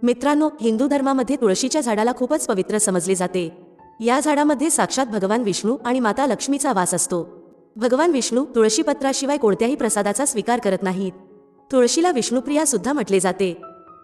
मित्रांनो, हिंदू धर्मामध्ये तुळशीच्या झाडाला खूपच पवित्र समजले जाते। या झाडामध्ये साक्षात भगवान विष्णू आणि माता लक्ष्मीचा वास असतो। भगवान विष्णू तुळशीपत्राशिवाय कोणत्याही प्रसादाचा स्वीकार करत नाहीत। तुळशीला विष्णुप्रिया सुद्धा म्हटले जाते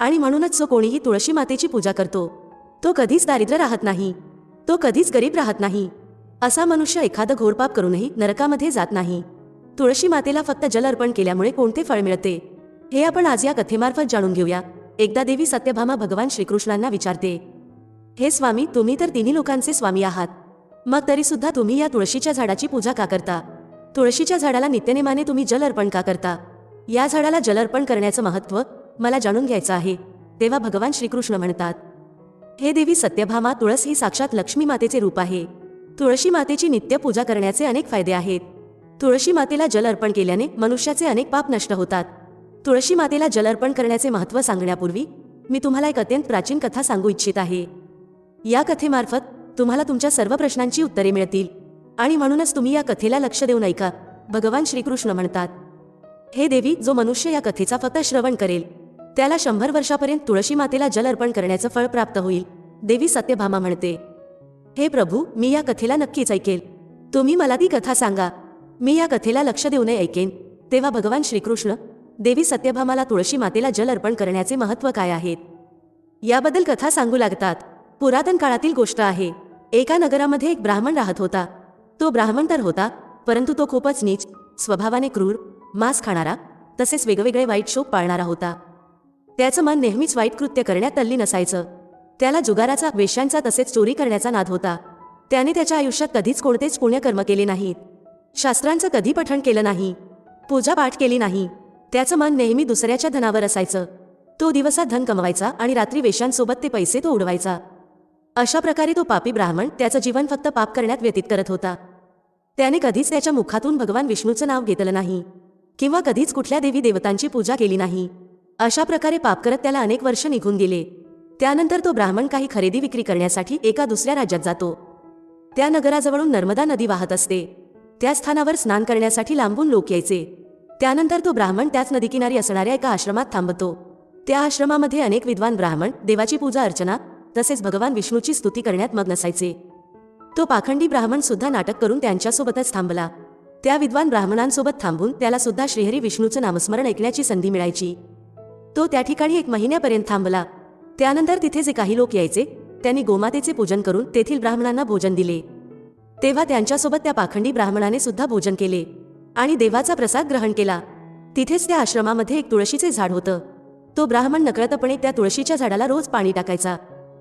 आणि म्हणूनच जो कोणीही तुळशी मातेची पूजा करतो तो कधीच दारिद्र्य राहत नाही, तो कधीच गरीब राहत नाही। असा मनुष्य एखादं घोर पाप करूनही नरकामध्ये जात नाही। तुळशी मातेला फक्त जल अर्पण केल्यामुळे कोणते फळ मिळते हे आपण आज या कथेमार्फत जाणून घेऊया। एकदा देवी सत्यभामा भगवान श्रीकृष्णांना विचारते, हे स्वामी, तुम्ही तर तिन्ही लोकांचे स्वामी आहात, मग तरी सुद्धा तुम्ही या तुळशीच्या झाडाची पूजा का करता? तुळशीच्या झाडाला नित्यनेमाने तुम्ही जल अर्पण का करता? या झाडाला जल अर्पण करण्याचं महत्त्व मला जाणून घ्यायचं आहे। तेव्हा भगवान श्रीकृष्ण म्हणतात, हे देवी सत्यभामा, तुळस ही साक्षात लक्ष्मी मातेचे रूप आहे। तुळशी मातेची नित्य पूजा करण्याचे अनेक फायदे आहेत। तुळशी मातेला जल अर्पण केल्याने मनुष्याचे अनेक पाप नष्ट होतात। तुळशी मातेला जल अर्पण करण्याचे महत्त्व सांगण्यापूर्वी मी तुम्हाला एक अत्यंत प्राचीन कथा सांगू इच्छित आहे। या कथेमार्फत तुम्हाला तुमच्या सर्व प्रश्नांची उत्तरे मिळतील आणि म्हणूनच तुम्ही या कथेला लक्ष देऊन ऐका। भगवान श्रीकृष्ण म्हणतात, हे देवी, जो मनुष्य या कथेचा फक्त श्रवण करेल त्याला 100 वर्षापर्यंत तुळशी मातेला जल अर्पण करण्याचं फळ प्राप्त होईल। देवी सत्यभामा म्हणते, हे प्रभू, मी या कथेला नक्कीच ऐकेल। तुम्ही मला ती कथा सांगा, मी या कथेला लक्ष देऊनही ऐकेन। तेव्हा भगवान श्रीकृष्ण देवी सत्यभामाला तुळशी मातेला जल अर्पण करण्याचे महत्त्व काय आहेत याबद्दल कथा सांगू लागतात। पुरातन काळातील गोष्ट आहे। एका नगरामध्ये एक ब्राह्मण राहत होता। तो ब्राह्मण तर होता, परंतु तो खूपच नीच स्वभावाने, क्रूर, मांस खाणारा, तसेच वेगवेगळे वाईट शोक पाळणारा होता। त्याचं मन नेहमीच वाईट कृत्य करण्यात तल्लीन असायचं। त्याला जुगाराचा, वेश्यांचा तसेच चोरी करण्याचा नाद होता। त्याने त्याच्या आयुष्यात कधीच कोणतेच पुण्यकर्म केले नाहीत, शास्त्रांचं कधी पठण केलं नाही, पूजा पाठ केली नाही। त्याचं मन नेहमी दुसऱ्याच्या धनावर असायचं। तो दिवसात धन कमवायचा आणि रात्री वेश्यांसोबत ते पैसे तो उडवायचा। अशा प्रकारे तो पापी ब्राह्मण त्याचं जीवन फक्त पाप करण्यात व्यतीत करत होता। त्याने कधीच त्याच्या मुखातून भगवान विष्णूचं नाव घेतलं नाही किंवा कधीच कुठल्या देवी देवतांची पूजा केली नाही। अशा प्रकारे पाप करत त्याला अनेक वर्ष निघून गेले। त्यानंतर तो ब्राह्मण काही खरेदी विक्री करण्यासाठी एका दुसऱ्या राज्यात जातो। त्या नगराजवळून नर्मदा नदी वाहत असते। त्या स्थानावर स्नान करण्यासाठी लांबून लोक यायचे। त्यानंतर तो ब्राह्मण त्याच नदीकिनारी असणाऱ्या एका आश्रमात थांबतो। त्या आश्रमामध्ये अनेक विद्वान ब्राह्मण देवाची पूजा अर्चना तसेच भगवान विष्णूची स्तुती करण्यात मग्न असायचे। तो पाखंडी ब्राह्मण सुद्धा नाटक करून त्यांच्यासोबतच थांबला। त्या विद्वान ब्राह्मणांसोबत थांबून त्याला सुद्धा श्रीहरी विष्णूचं नामस्मरण ऐकण्याची संधी मिळायची। तो त्या ठिकाणी 1 महिन्यापर्यंत थांबला। त्यानंतर तिथे जे काही लोक यायचे त्यांनी गोमातेचे पूजन करून तेथील ब्राह्मणांना भोजन दिले। तेव्हा त्यांच्यासोबत त्या पाखंडी ब्राह्मणाने सुद्धा भोजन केले आणि देवाचा प्रसाद ग्रहण केला। तिथेच त्या आश्रमामध्ये एक तुळशीचे झाड होतं। तो ब्राह्मण नकळतपणे त्या तुळशीच्या झाडाला रोज पाणी टाकायचा।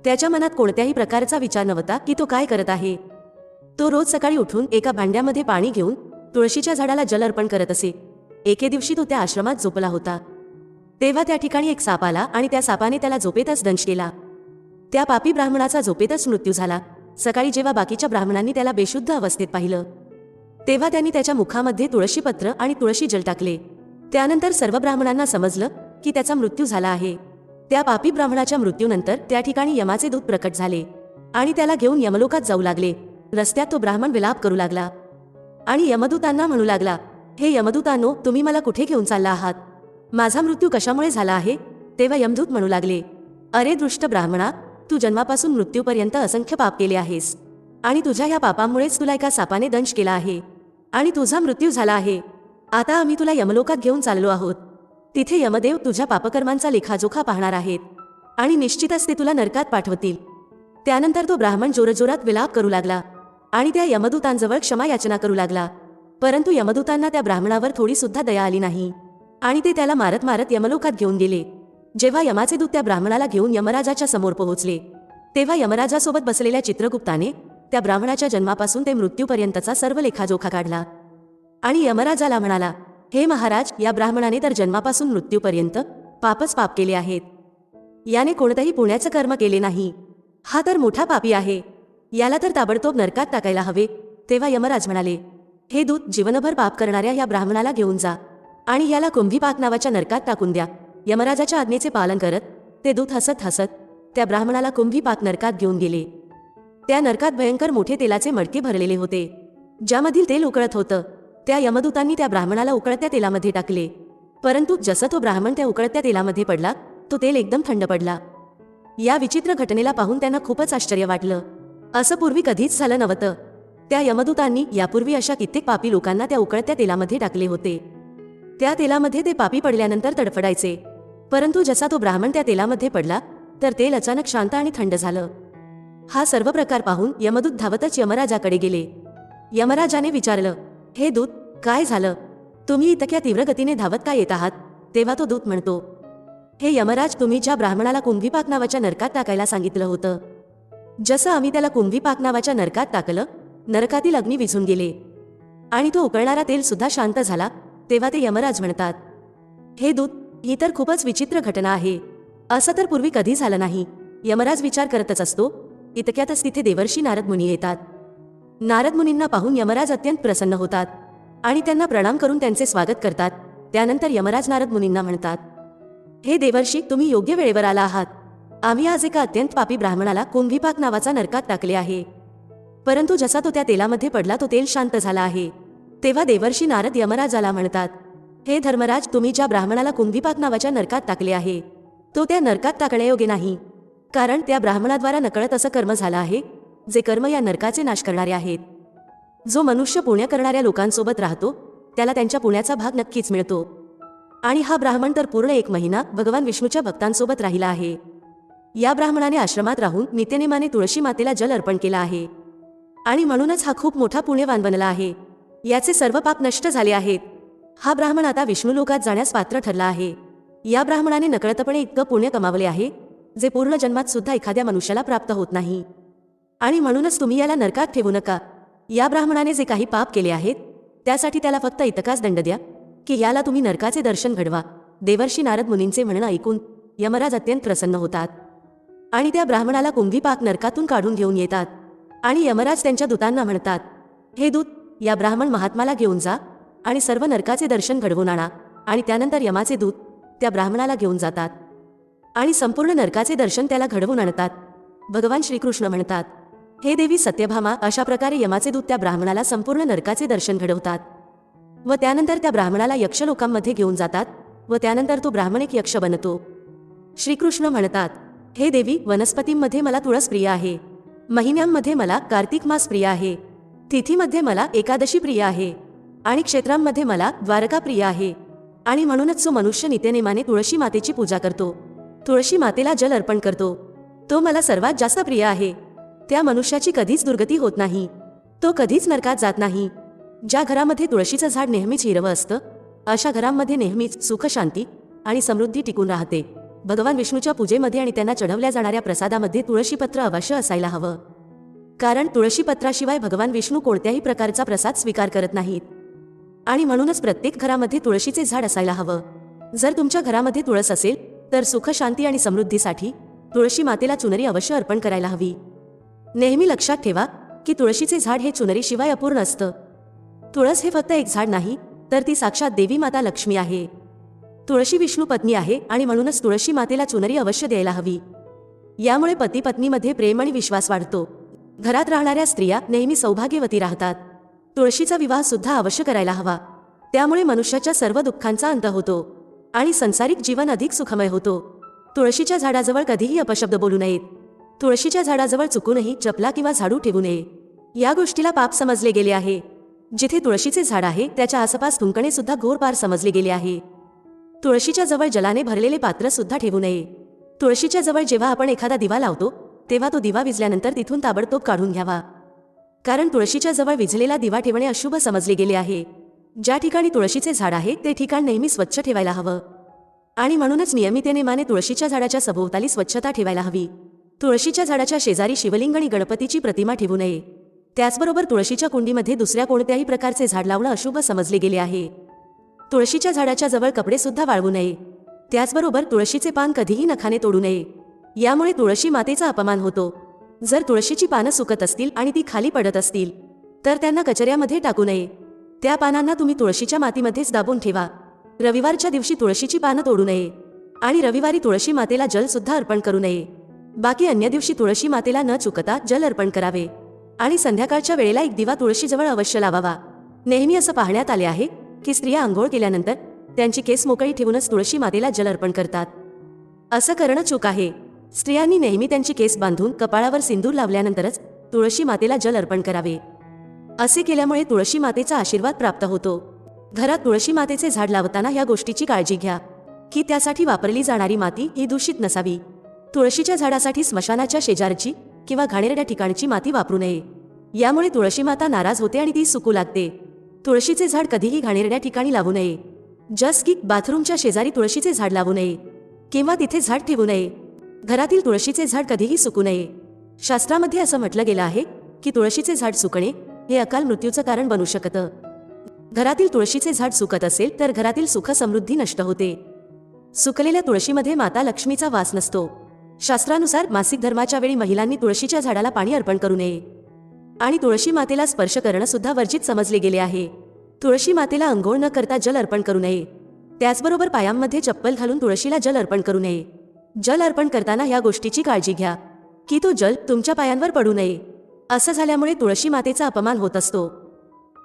त्याच्या मनात कोणत्याही प्रकारचा विचार नव्हता की तो काय करत आहे। तो रोज सकाळी उठून एका भांड्यामध्ये पाणी घेऊन तुळशीच्या झाडाला जल अर्पण करत असे। एके दिवशी तो त्या आश्रमात झोपला होता। तेव्हा त्या ठिकाणी एक साप आला आणि त्या सापाने त्याला झोपेतच दंश केला। त्या पापी ब्राह्मणाचा झोपेतच मृत्यू झाला। सकाळी जेव्हा बाकीच्या ब्राह्मणांनी त्याला बेशुद्ध अवस्थेत पाहिलं तेव्हा त्यांनी त्याच्या मुखामध्ये तुळशीपत्र आणि तुळशी जल टाकले। त्यानंतर सर्व ब्राह्मणांना समजलं की त्याचा मृत्यू झाला आहे। त्या पापी ब्राह्मणाच्या मृत्यूनंतर त्या ठिकाणी यमाचे दूत प्रकट झाले आणि त्याला घेऊन यमलोकात जाऊ लागले। रस्त्यात तो ब्राह्मण विलाप करू लागला आणि यमदूतांना म्हणू लागला, हे यमदूतांनो, तुम्ही मला कुठे घेऊन चालला आहात? माझा मृत्यू कशामुळे झाला आहे? तेव्हा यमदूत म्हणू लागले, अरे दृष्ट ब्राह्मणा, तू जन्मापासून मृत्यूपर्यंत असंख्य पाप केले आहेस आणि तुझ्या या पापामुळेच तुला एका सापाने दंश केला आहे आणि तुझा मृत्यू झाला आहे। आता आम्ही तुला यमलोकात घेऊन चाललो आहोत। तिथे यमदेव तुझ्या पापकर्मांचा लेखाजोखा पाहणार आहेत आणि निश्चितच ते तुला नरकात पाठवतील। त्यानंतर तो ब्राह्मण जोरजोरात विलाप करू लागला आणि त्या यमदूतांजवळ क्षमा याचना करू लागला। परंतु यमदूतांना त्या ब्राह्मणावर थोडी सुद्धा दया आली नाही आणि ते त्याला मारत मारत यमलोकात घेऊन गेले। जेव्हा यमाचे दूत त्या ब्राह्मणाला घेऊन यमराजाच्या समोर पोहोचले तेव्हा यमराजासोबत बसलेल्या चित्रगुप्ताने त्या ब्राह्मणाच्या जन्मापासून ते मृत्यूपर्यंतचा सर्व लेखाजोखा काढला आणि यमराजाला म्हणाला, हे महाराज, या ब्राह्मणाने तर जन्मापासून मृत्यूपर्यंत पापच पाप केले आहेत। याने कोणतंही पुण्याचं कर्म केले नाही। हा तर मोठा पापी आहे। याला तर ताबडतोब नरकात टाकायला हवे। तेव्हा यमराज म्हणाले, हे दूत, जीवनभर पाप करणाऱ्या या ब्राह्मणाला घेऊन जा आणि याला कुंभीपाक नावाच्या नरकात टाकून द्या। यमराजाच्या आज्ञेचे पालन करत ते दूत हसत हसत त्या ब्राह्मणाला कुंभीपाक नरकात घेऊन गेले। त्या नरकात भयंकर मोठे तेलाचे मडके भरलेले होते, ज्यामधील तेल उकळत होतं। त्या यमदूतांनी त्या ब्राह्मणाला उकळत्या तेलामध्ये टाकले, परंतु जसं तो ब्राह्मण त्या उकळत्या तेलामध्ये पडला तो तेल एकदम थंड पडला या विचित्र घटनेला पाहून त्यांना खूपच आश्चर्य वाटलं. असं पूर्वी कधीच झालं नव्हतं. त्या यमदूतांनी यापूर्वी अशा कित्येक पापी लोकांना त्या उकळत्या तेलामध्ये टाकले होते. त्या तेलामध्ये ते पापी पडल्यानंतर तडफडायचे, परंतु जसा तो ब्राह्मण त्या तेलामध्ये पडला तर तेल अचानक शांत आणि थंड झालं. हा सर्व प्रकार पाहून यमदूत धावतच यमराजाकडे गेले. यमराजाने विचारलं, हे दूत, काय झालं? तुम्ही इतक्या तीव्र गतीने धावत का येत आहात? तेव्हा तो दूत म्हणतो, हे यमराज, तुम्ही ज्या ब्राह्मणाला कुंभीपाक नावाच्या नरकात टाकायला सांगितलं होतं, जसं आम्ही त्याला कुंभीपाक नावाच्या नरकात टाकलं, नरकातील अग्नी विझून गेले आणि तो उकळणारा तेल सुद्धा शांत झाला. तेव्हा ते यमराज म्हणतात, हे दूत, ही तर खूपच विचित्र घटना आहे. असं तर पूर्वी कधी झालं नाही. यमराज विचार करतच असतो. इतक्यातच तिथे देवर्षी नारद मुनी येतात. नारद मुनींना पाहून यमराज अत्यंत प्रसन्न होतात आणि त्यांना प्रणाम करून त्यांचे स्वागत करतात. त्यानंतर यमराज नारद मुनींना म्हणतात, हे देवर्षी, तुम्ही योग्य वेळेवर आला आहात. आम्ही आज एका अत्यंत पापी ब्राह्मणाला कुंभीपाक नावाचा नरकात टाकले आहे, परंतु जसा तो त्या तेलामध्ये पडला तो तेल शांत झाला आहे. तेव्हा देवर्षी नारद यमराजाला म्हणतात, हे धर्मराज, तुम्ही ज्या ब्राह्मणाला कुंभीपाक नावाच्या नरकात टाकले आहे तो त्या नरकात टाकण्यायोग्य नाही, कारण त्या ब्राह्मणाद्वारा नकळत असं कर्म झालं आहे जे कर्म या नरकाचे नाश करणारे आहेत. जो मनुष्य पुण्य करणाऱ्या लोकांसोबत राहतो त्याला त्यांच्या पुण्याचा भाग नक्कीच मिळतो. आणि हा ब्राह्मण तर पूर्ण 1 महिना भगवान विष्णूच्या भक्तांसोबत राहिला आहे. या ब्राह्मणाने आश्रमात राहून नित्यनेमाने तुळशी मातेला जल अर्पण केला आहे आणि म्हणूनच हा खूप मोठा पुण्यवान बनला आहे. याचे सर्व पाप नष्ट झाले आहेत. हा ब्राह्मण आता विष्णू लोकात जाण्यास पात्र ठरला आहे. या ब्राह्मणाने नकळतपणे इतकं पुण्य कमावले आहे जे पूर्ण जन्मात सुद्धा एखाद्या मनुष्याला प्राप्त होत नाही. आणि म्हणूनच तुम्ही याला नरकात ठेवू नका. या ब्राह्मणाने जे काही पाप केले आहेत त्यासाठी त्याला फक्त इतकाच दंड द्या की याला तुम्ही नरकाचे दर्शन घडवा. देवर्षी नारद मुनींचे म्हणणं ऐकून यमराज अत्यंत प्रसन्न होतात आणि त्या ब्राह्मणाला कुंभीपाक नरकातून काढून घेऊन येतात. आणि यमराज त्यांच्या दूतांना म्हणतात, हे दूत, या ब्राह्मण महात्माला घेऊन जा आणि सर्व नरकाचे दर्शन घडवून आणा. आणि त्यानंतर यमाचे दूत त्या ब्राह्मणाला घेऊन जातात आणि संपूर्ण नरकाचे दर्शन त्याला घडवून आणतात. भगवान श्रीकृष्ण म्हणतात, हे देवी सत्यभामा, अशा प्रकारे यमाचे दूत त्या ब्राह्मणाला संपूर्ण नरकाचे दर्शन घडवतात व त्यानंतर त्या ब्राह्मणाला यक्षलोकांमध्ये घेऊन जातात व त्यानंतर तो ब्राह्मण एक यक्ष बनतो. श्रीकृष्ण म्हणतात, हे देवी, वनस्पतींमध्ये मला तुळस प्रिय आहे, महिन्यांमध्ये मला कार्तिक मास प्रिय आहे, तिथीमध्ये मला एकादशी प्रिय आहे आणि क्षेत्रांमध्ये मला द्वारका प्रिय आहे. आणि म्हणूनच जो मनुष्य नित्यनेमाने तुळशी मातेची पूजा करतो, तुळशी मातेला जल अर्पण करतो, तो मला सर्वात जास्त प्रिय आहे. त्या मनुष्याची कधीच दुर्गती होत नाही, तो कधीच नरकात जात नाही. ज्या घरामध्ये तुळशीचं झाड नेहमीच हिरवं असतं अशा घरांमध्ये नेहमीच सुख, शांती आणि समृद्धी टिकून राहते. भगवान विष्णूच्या पूजेमध्ये आणि त्यांना चढवल्या जाणाऱ्या प्रसादामध्ये तुळशीपत्र अवश्य असायला हवं, कारण तुळशीपत्राशिवाय भगवान विष्णू कोणत्याही प्रकारचा प्रसाद स्वीकार करत नाहीत. आणि म्हणूनच प्रत्येक घरामध्ये तुळशीचे झाड असायला हवं. जर तुमच्या घरामध्ये तुळस असेल तर सुख, शांती आणि समृद्धीसाठी तुळशी मातेला चुनरी अवश्य अर्पण करायला हवी. नेहमी लक्षात ठेवा की तुळशीचे झाड हे चुनरीशिवाय अपूर्ण असतं. तुळस हे फक्त एक झाड नाही, तर ती साक्षात देवी माता लक्ष्मी आहे. तुळशी विष्णू पत्नी आहे आणि म्हणूनच तुळशी मातेला चुनरी अवश्य द्यायला हवी. यामुळे पती पत्नीमध्ये प्रेम आणि विश्वास वाढतो. घरात राहणाऱ्या स्त्रिया नेहमी सौभाग्यवती राहतात. तुळशीचा विवाह सुद्धा अवश्य करायला हवा. त्यामुळे मनुष्याच्या सर्व दुःखांचा अंत होतो आणि संसारिक जीवन अधिक सुखमय होतो. तुळशीच्या झाडाजवळ कधीही अपशब्द बोलू नयेत. तुळशीच्या झाडाजवळ चुकूनही चपला किंवा झाडू ठेवू नये. या गोष्टीला पाप समजले गेले आहे. जिथे तुळशीचे झाड आहे त्याच्या आसपास थुंकणे सुद्धा घोर पार समजले गेले आहे. तुळशीच्या जवळ जलाने भरलेले पात्र सुद्धा ठेवू नये. तुळशीच्या जवळ जेव्हा आपण एखादा दिवा लावतो तेव्हा तो दिवा विझल्यानंतर तिथून ताबडतोब काढून घ्यावा, कारण तुळशीच्या जवळ विझलेला दिवा ठेवणे अशुभ समजले गेले आहे. ज्या ठिकाणी तुळशीचे झाड आहे ते ठिकाण नेहमी स्वच्छ ठेवायला हवं आणि म्हणूनच नियमितनेमाने तुळशीच्या झाडाच्या सभोवताली स्वच्छता ठेवायला हवी. तुळशीच्या झाडाच्या शेजारी शिवलिंग आणि गणपतीची प्रतिमा ठेवू नये. त्याचबरोबर तुळशीच्या कुंडीमध्ये दुसऱ्या कोणत्याही प्रकारचे झाड लावणं अशुभ समजले गेले आहे. तुळशीच्या झाडाच्या जवळ कपडे सुद्धा वाळवू नये. त्याचबरोबर तुळशीचे पान कधीही नखाने तोडू नये. यामुळे तुळशी मातेचा अपमान होतो. जर तुळशीची पानं सुकत असतील आणि ती खाली पडत असतील तर त्यांना कचऱ्यामध्ये टाकू नये. त्या पानांना तुम्ही तुळशीच्या मातीमध्येच दाबून ठेवा. रविवारच्या दिवशी तुळशीची पानं तोडू नये आणि रविवारी तुळशी मातेला जल सुद्धा अर्पण करू नये. बाकी अन्य दिवशी तुळशी मातेला न चुकता जल अर्पण करावे आणि संध्याकाळच्या वेळेला एक दिवा तुळशीजवळ अवश्य लावावा. नेहमी असं पाहण्यात आले आहे की स्त्रिया आंघोळ केल्यानंतर त्यांची केस मोकळी ठेवूनच तुळशी मातेला जल अर्पण करतात. असं करणं चूक आहे. स्त्रियांनी नेहमी त्यांची केस बांधून कपाळावर सिंदूर लावल्यानंतरच तुळशी मातेला जल अर्पण करावे. असे केल्यामुळे तुळशी मातेचा आशीर्वाद प्राप्त होतो. घरात तुळशी मातेचे झाड लावताना या गोष्टीची काळजी घ्या की त्यासाठी वापरली जाणारी माती ही दूषित नसावी. तुळशीच्या झाडासाठी स्मशानाच्या शेजारची किंवा घाणेरड्या ठिकाणची माती वापरू नये. यामुळे तुळशी माता नाराज होते आणि ती सुकू लागते. तुळशीचे झाड कधीही घाणेरड्या ठिकाणी लावू नये. जस्ट की बाथरूमच्या शेजारी तुळशीचे झाड लावू नये किंवा तिथे झाड ठेवू नये. घरातील तुळशीचे झाड कधीही सुकू नये. शास्त्रामध्ये असं म्हटलं गेलं आहे की तुळशीचे झाड सुकणे हे अकाल मृत्यूचं कारण बनू शकतं. घरातील तुळशीचे झाड सुकत असेल तर घरातील सुख समृद्धी नष्ट होते. सुकलेल्या तुळशीमध्ये माता लक्ष्मीचा वास नसतो. शास्त्रानुसार मासिक धर्माच्या वेळी महिलांनी तुळशीच्या झाडाला पाणी अर्पण करू नये आणि तुळशी मातेला स्पर्श करणं सुद्धा वर्जित समजले गेले आहे. तुळशी मातेला अंघोळ न करता जल अर्पण करू नये. त्याचबरोबर पायांमध्ये चप्पल घालून तुळशीला जल अर्पण करू नये. जल अर्पण करताना या गोष्टीची काळजी घ्या की तो जल तुमच्या पायांवर पडू नये. असं झाल्यामुळे तुळशी मातेचा अपमान होत असतो.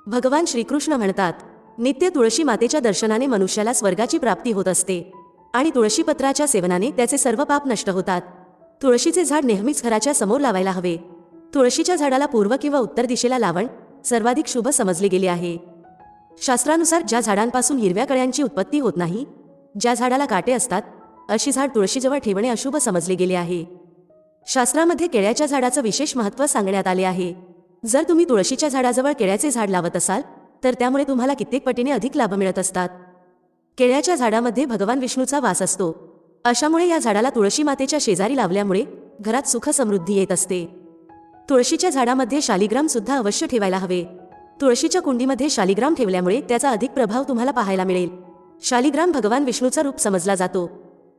भगवान श्रीकृष्ण म्हणतात, नित्य तुळशी मातेच्या दर्शनाने मनुष्याला स्वर्गाची प्राप्ती होत असते आणि तुळशीपत्राच्या सेवनाने त्याचे सर्व पाप नष्ट होतात. तुळशीचे झाड नेहमीच घराच्या समोर लावायला हवे. तुळशीच्या झाडाला पूर्व किंवा उत्तर दिशेला लावण सर्वाधिक शुभ समजले गेले आहे. शास्त्रानुसार ज्या झाडांपासून हिरव्या कळ्यांची उत्पत्ती होत नाही, ज्या झाडाला काटे असतात, अशी झाड तुळशीजवळ ठेवणे अशुभ समजले गेले आहे. शास्त्रामध्ये केळ्याच्या झाडाचं विशेष महत्त्व सांगण्यात आले आहे. जर तुम्ही तुळशीच्या झाडाजवळ केळ्याचे झाड लावत असाल तर त्यामुळे तुम्हाला कित्येक पटीने अधिक लाभ मिळत असतात. केळ्याच्या झाडामध्ये भगवान विष्णूचा वास असतो. अशामुळे या झाडाला तुळशी मातेच्या शेजारी लावल्यामुळे घरात सुख समृद्धी येत असते. तुळशीच्या झाडामध्ये शालिग्राम सुद्धा अवश्य ठेवायला हवे. तुळशीच्या कुंडीमध्ये शालिग्राम ठेवल्यामुळे त्याचा अधिक प्रभाव तुम्हाला पाहायला मिळेल. शालिग्राम भगवान विष्णूचा रूप समजला जातो.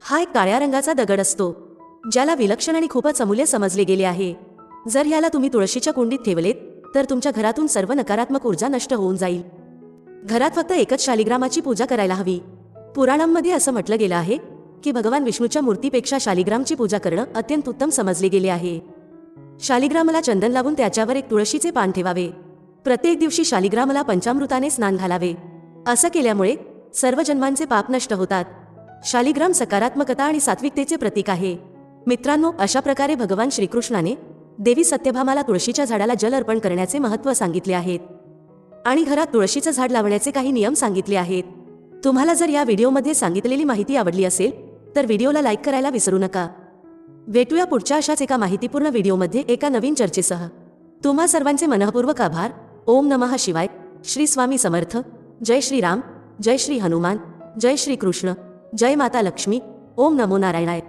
हा एक काळ्या रंगाचा दगड असतो ज्याला विलक्षण आणि खूपच अमूल्य समजले गेले आहे. जर ह्याला तुम्ही तुळशीच्या कुंडीत ठेवलेत तर तुमच्या घरातून सर्व नकारात्मक ऊर्जा नष्ट होऊन जाईल. घरात फक्त एकच शालिग्रामाची पूजा करायला हवी. पुराणांमध्ये असं म्हटलं गेलं आहे की भगवान विष्णूच्या मूर्तीपेक्षा शालिग्रामची पूजा करणं अत्यंत उत्तम समजले गेले आहे. शालिग्रामला चंदन लावून त्याच्यावर एक तुळशीचे पान ठेवावे. प्रत्येक दिवशी शालिग्रामला पंचामृताने स्नान घालावे. असं केल्यामुळे सर्व जन्मांचे पाप नष्ट होतात. शालिग्राम सकारात्मकता आणि सात्विकतेचे प्रतीक आहे. मित्रांनो, अशा प्रकारे भगवान श्रीकृष्णाने देवी सत्यभामाला तुळशीच्या झाडाला जल अर्पण करण्याचे महत्त्व सांगितले आहेत आणि घरात तुळशीचं झाड लावण्याचे काही नियम सांगितले आहेत. तुम्हाला जर या व्हिडिओमध्ये सांगितलेली माहिती आवडली असेल तर व्हिडिओला लाईक करायला विसरू नका. भेटूया पुढच्या अशाच एका माहितीपूर्ण व्हिडिओमध्ये एका नवीन चर्चेसह. तुम्हा सर्वांचे मनःपूर्वक आभार. ओम नमः शिवाय. श्री स्वामी समर्थ. जय श्री राम. जय श्री हनुमान. जय श्री कृष्ण. जय माता लक्ष्मी. ओम नमो नारायणाय.